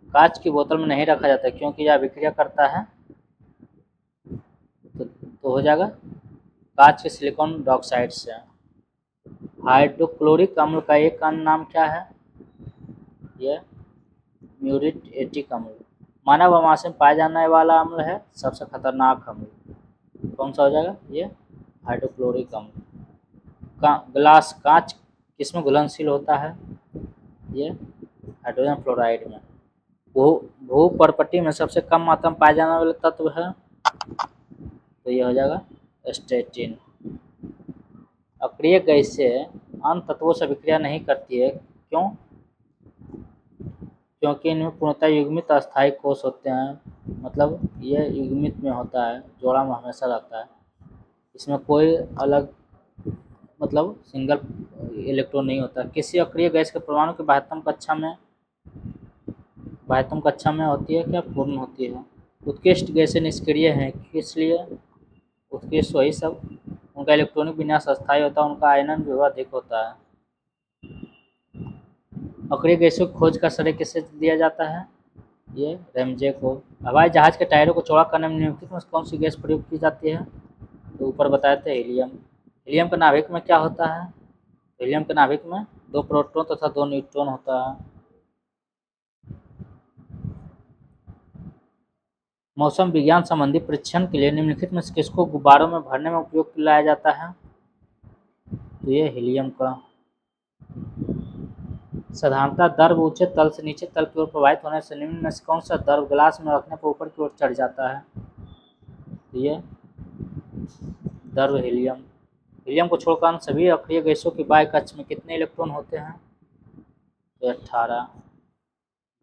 कांच की बोतल में नहीं रखा जाता क्योंकि यह अभिक्रिया करता है, तो हो जाएगा कांच के सिलिकॉन डाइऑक्साइड से। हाइड्रोक्लोरिक अम्ल का एक अन्य नाम क्या है? यह म्यूरिएटिक अम्ल। मानव आमाशय में पाया जाने वाला अम्ल है सबसे खतरनाक अम्ल, कौन सा हो जाएगा? ये हाइड्रोक्लोरिक अम्ल। ग्लास कांच किसमें घुलनशील होता है? ये हाइड्रोजन फ्लोराइड में। भूपर्पटी में सबसे कम मात्रा में पाए जाने वाले तत्व है, तो ये हो जाएगा स्टेटिन। अक्रिय गैसें अन्य तत्वों से अभिक्रिया नहीं करती है, क्यों? क्योंकि इनमें पूर्णतः युग्मित अस्थायी कोश होते हैं, मतलब ये युग्मित में होता है, जोड़ा में हमेशा रहता है, इसमें कोई अलग मतलब सिंगल इलेक्ट्रॉन नहीं होता। किसी अक्रिय गैस के परमाणु की बाह्यतम कक्षा में होती है क्या? पूर्ण होती है। उत्कृष्ट गैसें निष्क्रिय हैं, किस लिए? उत्कृष्ट वही सब, उनका इलेक्ट्रॉनिक विन्यास अस्थायी होता है, उनका आयनन भी अधिक होता है। अक्रिय गैसों की खोज का श्रेय किससे दिया जाता है? ये रेमजे को। हवाई जहाज के टायरों को चौड़ा करने में निम्नलिखित में कौन सी गैस प्रयोग की जाती है? तो ऊपर बताए थे हीलियम। हीलियम के नाभिक में क्या होता है? हीलियम के नाभिक में 2 प्रोटॉन तथा 2 न्यूट्रॉन होता है। मौसम विज्ञान संबंधी परीक्षण के लिए निम्नलिखित में से किसको गुब्बारों में भरने में उपयोग लाया जाता है? तो ये हीलियम का। साधारणतः द्रव ऊंचे तल से नीचे तल की ओर प्रवाहित होने से निम्न में से कौन सा द्रव ग्लास में रखने पर ऊपर की ओर चढ़ जाता है? ये द्रव हीलियम। हीलियम को छोड़कर सभी अक्रिय गैसों के बाह्य कक्ष में कितने इलेक्ट्रॉन होते हैं? तो 18।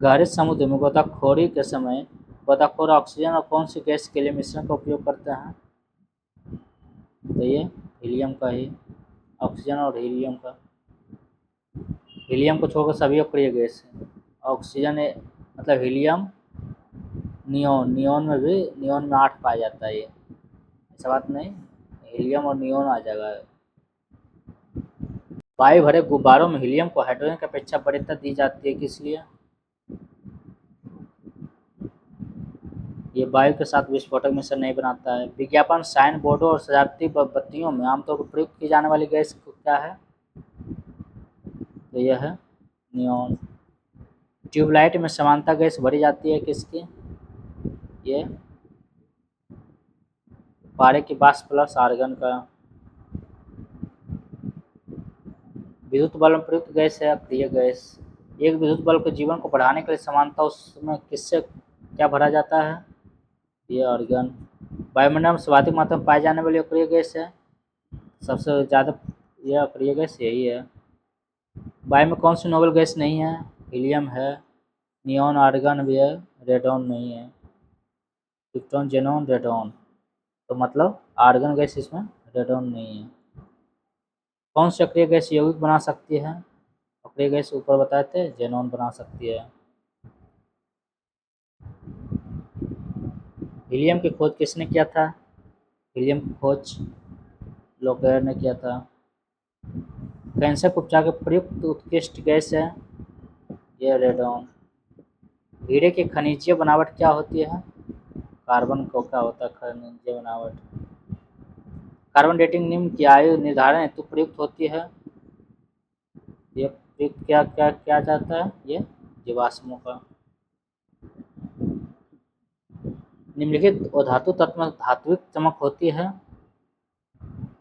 गहरे समुद्र में गोताखोरी के समय गोताखोर ऑक्सीजन और कौन सी गैस के लिए मिश्रण का उपयोग करते हैं? तो ये हीलियम का ही, ऑक्सीजन और हीलियम का। हीलियम को छोड़कर सभी अक्रिय गैस हैं। ऑक्सीजन मतलब हीलियम, नियोन में 8 पाया जाता है, ये ऐसा बात नहीं, हीलियम और नियोन आ जाएगा। वायु भरे गुब्बारों में हीलियम को हाइड्रोजन की अपेक्षा वरीयता दी जाती है, किस लिए? ये वायु के साथ विस्फोटक मिश्रण नहीं बनाता है। विज्ञापन, साइन बोर्डों और सजावटी बत्तियों में आमतौर पर प्रयुक्त की जाने वाली गैस क्या है? तो यह है नियोन। ट्यूबलाइट में समानता गैस भरी जाती है, किसकी? ये पारे की वाष्प प्लस आर्गन का। विद्युत बल्ब में प्रयुक्त गैस है अक्रिय गैस। एक विद्युत बल्ब के जीवन को बढ़ाने के लिए समानता उसमें किससे क्या भरा जाता है? ये आर्गन। वायुमंडल में सर्वाधिक मात्रा में पाए जाने वाली अक्रिय गैस है, सबसे ज़्यादा यह अक्रिय गैस यही है। वायु में कौन सी नोबल गैस नहीं है? हीलियम है, नियोन, आर्गन भी है, रेडॉन नहीं है। क्रिप्टॉन, जेनॉन, रेडॉन, तो मतलब आर्गन गैस इसमें, रेडॉन नहीं है। कौन सी अक्रिय गैस यौगिक बना सकती है? अक्रिय गैस ऊपर बताए थे, जेनॉन बना सकती है। हीलियम की खोज किसने किया था? हीलियम की खोज लोकेयर ने किया था। कैंसर को उपचार के प्रयुक्त उत्कृष्ट गैस है, यह रेडॉन। हीरे की खनिजीय बनावट क्या होती है? कार्बन को क्या होता है खनिजीय बनावट? कार्बन डेटिंग निम्न की आयु निर्धारण हेतु प्रयुक्त होती है, ये प्रयुक्त क्या क्या क्या जाता है? ये जीवाश्मों का। निम्नलिखित अधातु तत्व में धात्विक चमक होती है।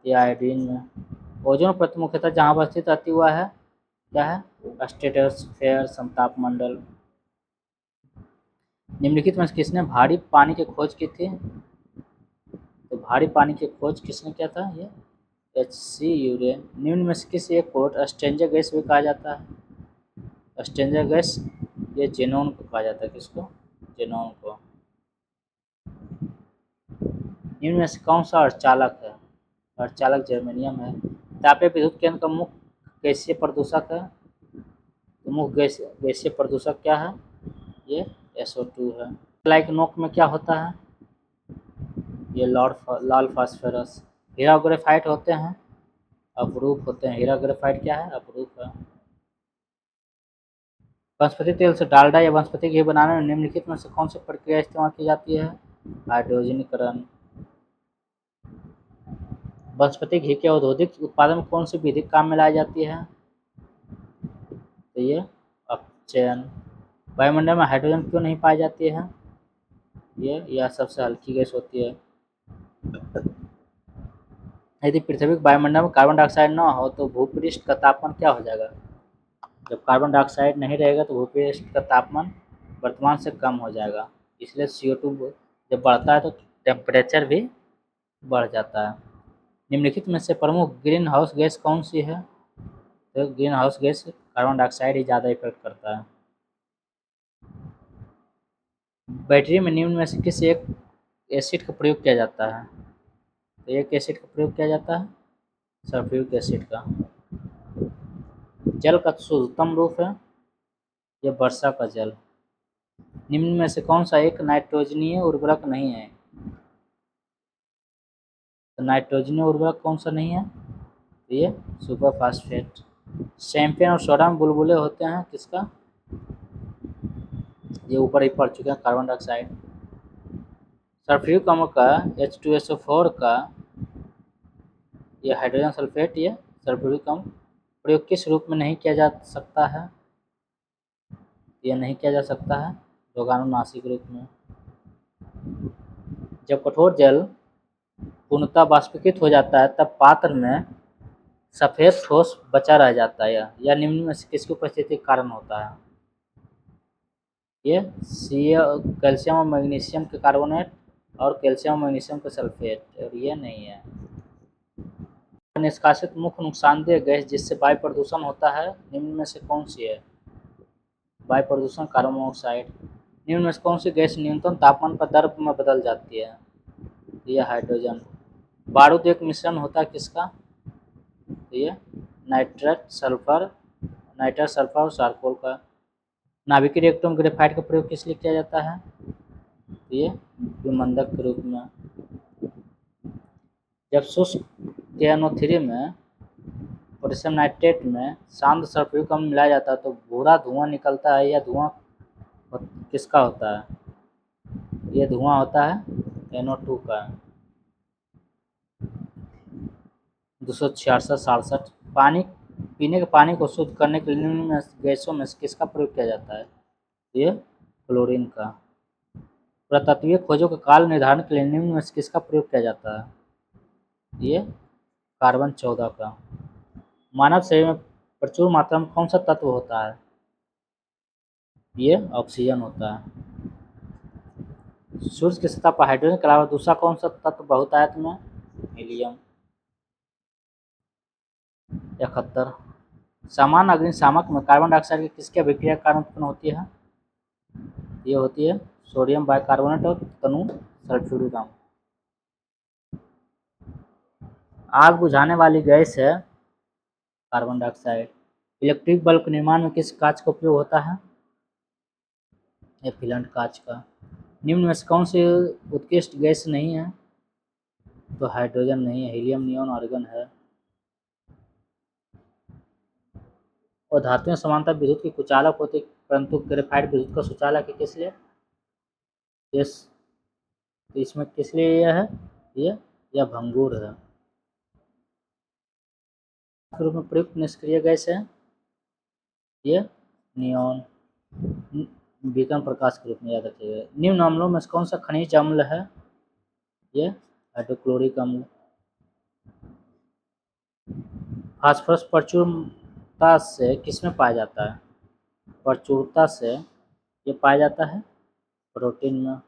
ये आयोडीन में। ओजोन परत मुख्यतः जहाँ पर स्थित रहती हुआ है क्या है, स्ट्रेटोस्फेयर समताप मंडल। निम्नलिखित में किसने भारी पानी की खोज की थी? तो भारी पानी की खोज किसने किया था? ये H.C. यूरेन। निम्न में से किस एक को स्ट्रेंजर गैस भी कहा जाता है? स्ट्रेंजर गैस ये जेनोन को कहा जाता है। किसको? जेनोन को। निम्न में से कौन सा अर्धचालक है? अर्धचालक जर्मेनियम है। तापीय विद्युत केंद्र का मुख्य गैसीय प्रदूषक है। तो मुख्य गैसीय प्रदूषक क्या है? ये SO2 है। लाइक नोक में क्या होता है? ये लाल फास्फोरस। हीरा ग्रेफाइट होते हैं, अपरूप होते हैं। हीरा ग्रेफाइट क्या है? अपरूप है। वनस्पति तेल से डालडा या वनस्पति घी बनाने में निम्नलिखित में से कौन सी प्रक्रिया इस्तेमाल की जाती है? हाइड्रोजनीकरण। वनस्पति घी के औद्योगिक उत्पादन में कौन सी विधि काम में लाई जाती है? तो ये अपचयन। वायुमंडल में हाइड्रोजन क्यों नहीं पाई जाती है? यह सबसे हल्की गैस होती है। यदि पृथ्वी के वायुमंडल में कार्बन डाइऑक्साइड न हो तो भूपृष्ठ का तापमान क्या हो जाएगा? जब कार्बन डाइऑक्साइड नहीं रहेगा तो भूपृष्ठ का तापमान वर्तमान से कम हो जाएगा। इसलिए CO2 जब बढ़ता है तो टेम्परेचर भी बढ़ जाता है। निम्नलिखित में से प्रमुख ग्रीन हाउस गैस कौन सी है? तो greenhouse gas carbon dioxide ही ज़्यादा इफेक्ट करता है। बैटरी में निम्न में से किस एक एसिड का प्रयोग किया जाता है? तो एक एसिड का प्रयोग किया जाता है सल्फ्यूरिक एसिड का। जल का शुद्धतम रूप है यह वर्षा का जल। निम्न में से कौन सा एक नाइट्रोजनीय उर्वरक नहीं है? तो नाइट्रोजनीय उर्वरक कौन सा नहीं है? ये सुपर फास्फेट। शैंपेन और सोडा में बुलबुले होते हैं किसका? ये ऊपर ही पढ़ चुके हैं, कार्बन डाइऑक्साइड। सल्फ्यूरिक अम्ल का H2SO4 का ये हाइड्रोजन सल्फेट ये सल्फ्यूरिक अम्ल प्रयोग किस रूप में नहीं किया जा सकता है? यह नहीं किया जा सकता है रोगाणुनाशी रूप में। जब कठोर जल पूर्णतः वाष्पीकृत हो जाता है तब पात्र में सफेद ठोस बचा रह जाता है। यह निम्न में से किसकी उपस्थिति के कारण होता है? ये कैल्शियम और मैग्नीशियम के कार्बोनेट और कैल्शियम और मैग्नीशियम के सल्फेट, और ये नहीं है। निष्कासित मुख्य नुकसानदेह गैस जिससे वायु प्रदूषण होता है निम्न में से कौन सी है? वायु प्रदूषण कार्बन मोनोऑक्साइड। निम्न में से कौन सी गैस न्यूनतम तापमान पर द्रव में बदल जाती है? यह हाइड्रोजन। बारूद एक मिश्रण होता है किसका? ये नाइट्रस सल्फर और चारकोल का। नाभिकीय रिएक्टरों में ग्रेफाइट का प्रयोग किस लिए किया जाता है? ये विमंदक के रूप में। जब शुष्क KNO3 में पोटेशियम नाइट्रेट में शांत सल्फ्यूरिक अम्ल मिलाया जाता है तो भूरा धुआं निकलता है। यह धुआं किसका होता है? यह धुआं होता है NO2 का। 266 पानी पीने के पानी को शुद्ध करने के लिए निम्न गैसों में किसका प्रयोग किया जाता है? ये क्लोरीन का। पुरातत्वीय खोजों का काल निर्धारण के लिए निम्न में किसका प्रयोग किया जाता है? ये कार्बन 14 का। मानव शरीर में प्रचुर मात्रा में कौन सा तत्व होता है? ये ऑक्सीजन होता है। सूर्य की सतह पर हाइड्रोजन के अलावा दूसरा कौन सा तत्व बहुतायत में? हीलियम। 71 सामान्य अग्निशामक में कार्बन डाइऑक्साइड की किसकी अभिक्रिया के कारण उत्पन्न होती है? ये होती है सोडियम बाइकार्बोनेट और तनु सल्फ्यूरिक अम्ल। आग बुझाने वाली गैस है कार्बन डाइऑक्साइड। इलेक्ट्रिक बल्ब के निर्माण में किस कांच का उपयोग होता है? ये फिलंट कांच का। निम्न में से कौन सी उत्कृष्ट गैस नहीं है? तो हाइड्रोजन नहीं है, हीलियम नियॉन आर्गन है। और धातुएं समानता विद्युत की कुचालक होती परंतु ग्रेफाइट विद्युत का सुचालक है। किस लिए? यस, तो इसमें किस लिए यह है? यह भंगुर है। रूप में प्रयुक्त निष्क्रिय गैस है ये नियॉन। बीकन प्रकाश के रूप में याद रखिएगा। निम्न अम्लों में से कौन सा खनिज अम्ल है? ये हाइड्रोक्लोरिक अम्ल। फास्फोरस प्रचुरता से किसमें पाया जाता है? प्रचुरता से ये पाया जाता है प्रोटीन में।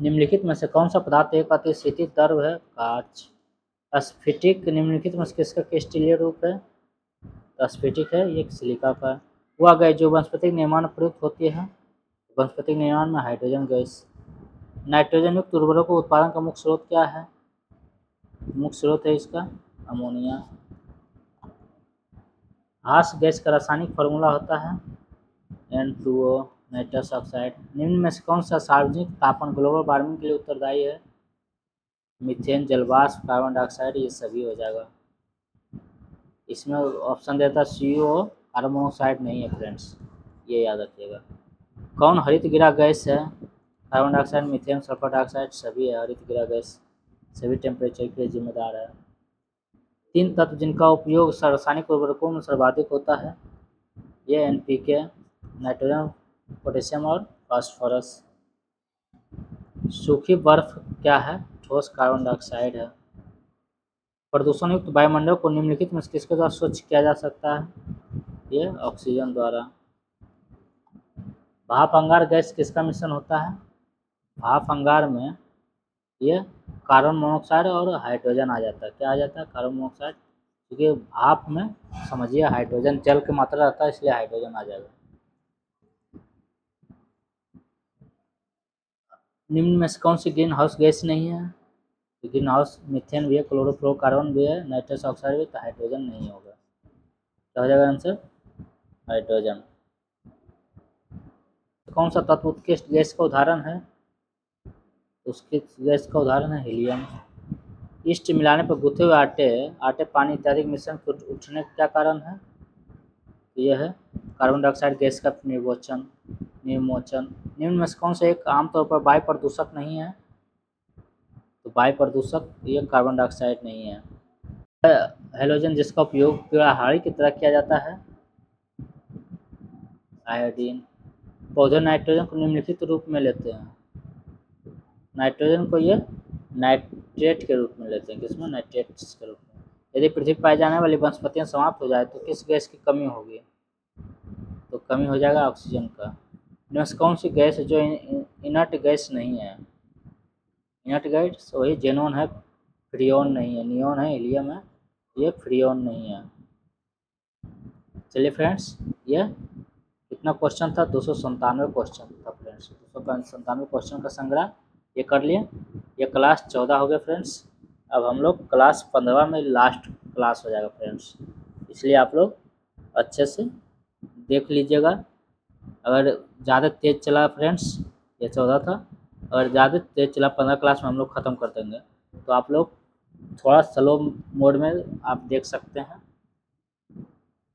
निम्नलिखित में से कौन सा पदार्थ एक अतिशीतित द्रव है? कांच। स्फटिक निम्नलिखित में से किसका क्रिस्टलीय रूप है? स्फटिक है, ये सिलिका का है। वह गैस जो वनस्पतिक निर्माण में प्रयुक्त होती है? वनस्पतिक निर्माण में हाइड्रोजन गैस। नाइट्रोजन युक्त उर्वरकों के उत्पादन का मुख्य स्रोत क्या है? मुख्य स्रोत है इसका अमोनिया। हास गैस का रासायनिक फार्मूला होता है N2O, नाइट्रस ऑक्साइड। निम्न में से कौन सा सार्वजनिक तापन ग्लोबल वार्मिंग के लिए उत्तरदायी है? मीथेन, जलवाष्प, कार्बन डाइऑक्साइड, ये सभी हो जाएगा। इसमें ऑप्शन देता है CO, कार्बन मोनोऑक्साइड नहीं है फ्रेंड्स, ये याद रखिएगा। कौन हरित गृह गैस है? Carbon dioxide, methane, sulphur dioxide सभी है हरित गृह गैस, सभी टेम्परेचर के लिए जिम्मेदार है। 3 तत्व जिनका उपयोग रासायनिक उर्वरकों में सर्वाधिक होता है? ये NPK, नाइट्रोजन, पोटेशियम और फास्फोरस। सूखी बर्फ क्या है? ठोस कार्बन डाइऑक्साइड है। प्रदूषण युक्त वायुमंडल को निम्नलिखित में किसके द्वारा स्वच्छ किया जा सकता है? ये ऑक्सीजन द्वारा। भाप अंगार गैस किसका मिश्रण होता है? भाप अंगार में ये कार्बन मोनोऑक्साइड और हाइड्रोजन आ जाता है। क्या आ जाता है? कार्बन मोनोऑक्साइड, क्योंकि भाप में समझिए हाइड्रोजन जल की मात्रा रहता है, इसलिए हाइड्रोजन आ जाएगा। निम्न में से कौन सी ग्रीन हाउस गैस नहीं है? ग्रीन हाउस मीथेन भी है, क्लोरोफ्लोरोकार्बन भी है, नाइट्रस ऑक्साइड भी, तो हाइड्रोजन नहीं होगा। क्या हो जाएगा आंसर? हाइड्रोजन। कौन सा तत्व उत्कृष्ट गैस का उदाहरण है? उसके गैस का उदाहरण है हीलियम। ईस्ट मिलाने पर गूथे हुए आटे पानी इत्यादि मिश्रण के उठने का क्या कारण है? यह है कार्बन डाइऑक्साइड गैस का निर्मोचन। निम्न में से कौन सा एक आमतौर पर वायु प्रदूषक नहीं है? तो वायु प्रदूषक ये कार्बन डाइऑक्साइड नहीं है। हैलोजन जिसका उपयोग पीड़ाहारी की तरह किया जाता है? आयोडीन। पौधे नाइट्रोजन को निम्नलिखित रूप में लेते हैं? नाइट्रोजन को ये नाइट्रेट के रूप में लेते हैं। किसमें? नाइट्रेट्स के रूप में। यदि पृथ्वी पर पाई जाने वाली वनस्पतियाँ समाप्त हो जाए तो किस गैस की कमी होगी? तो कमी हो जाएगा ऑक्सीजन का। इनमें से कौन सी गैस है जो इनर्ट गैस नहीं है? इनर्ट गैस वही जेनोन है, फ्रियोन नहीं है। नियोन है, हीलियम है, ये फ्रियोन नहीं है। चलिए फ्रेंड्स, ये कितना क्वेश्चन था? 297 क्वेश्चन था फ्रेंड्स। 297 क्वेश्चन का संग्रह ये कर लिए। ये क्लास 14 हो गया फ्रेंड्स। अब हम लोग क्लास 15 में लास्ट क्लास हो जाएगा फ्रेंड्स, इसलिए आप लोग अच्छे से देख लीजिएगा। अगर ज़्यादा तेज़ चला फ्रेंड्स, ये 14 था, अगर ज़्यादा तेज़ चला 15 क्लास में हम लोग ख़त्म कर देंगे, तो आप लोग थोड़ा स्लो मोड में आप देख सकते हैं।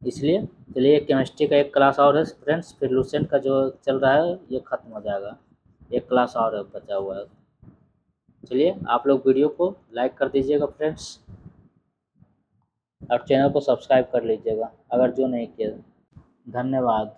इसलिए चलिए केमिस्ट्री का एक क्लास और है फ्रेंड्स, फिर लूसेंट का जो चल रहा है ये ख़त्म हो जाएगा। एक क्लास और है बचा हुआ है। चलिए आप लोग वीडियो को लाइक कर दीजिएगा फ्रेंड्स, और चैनल को सब्सक्राइब कर लीजिएगा अगर जो नहीं किया। धन्यवाद।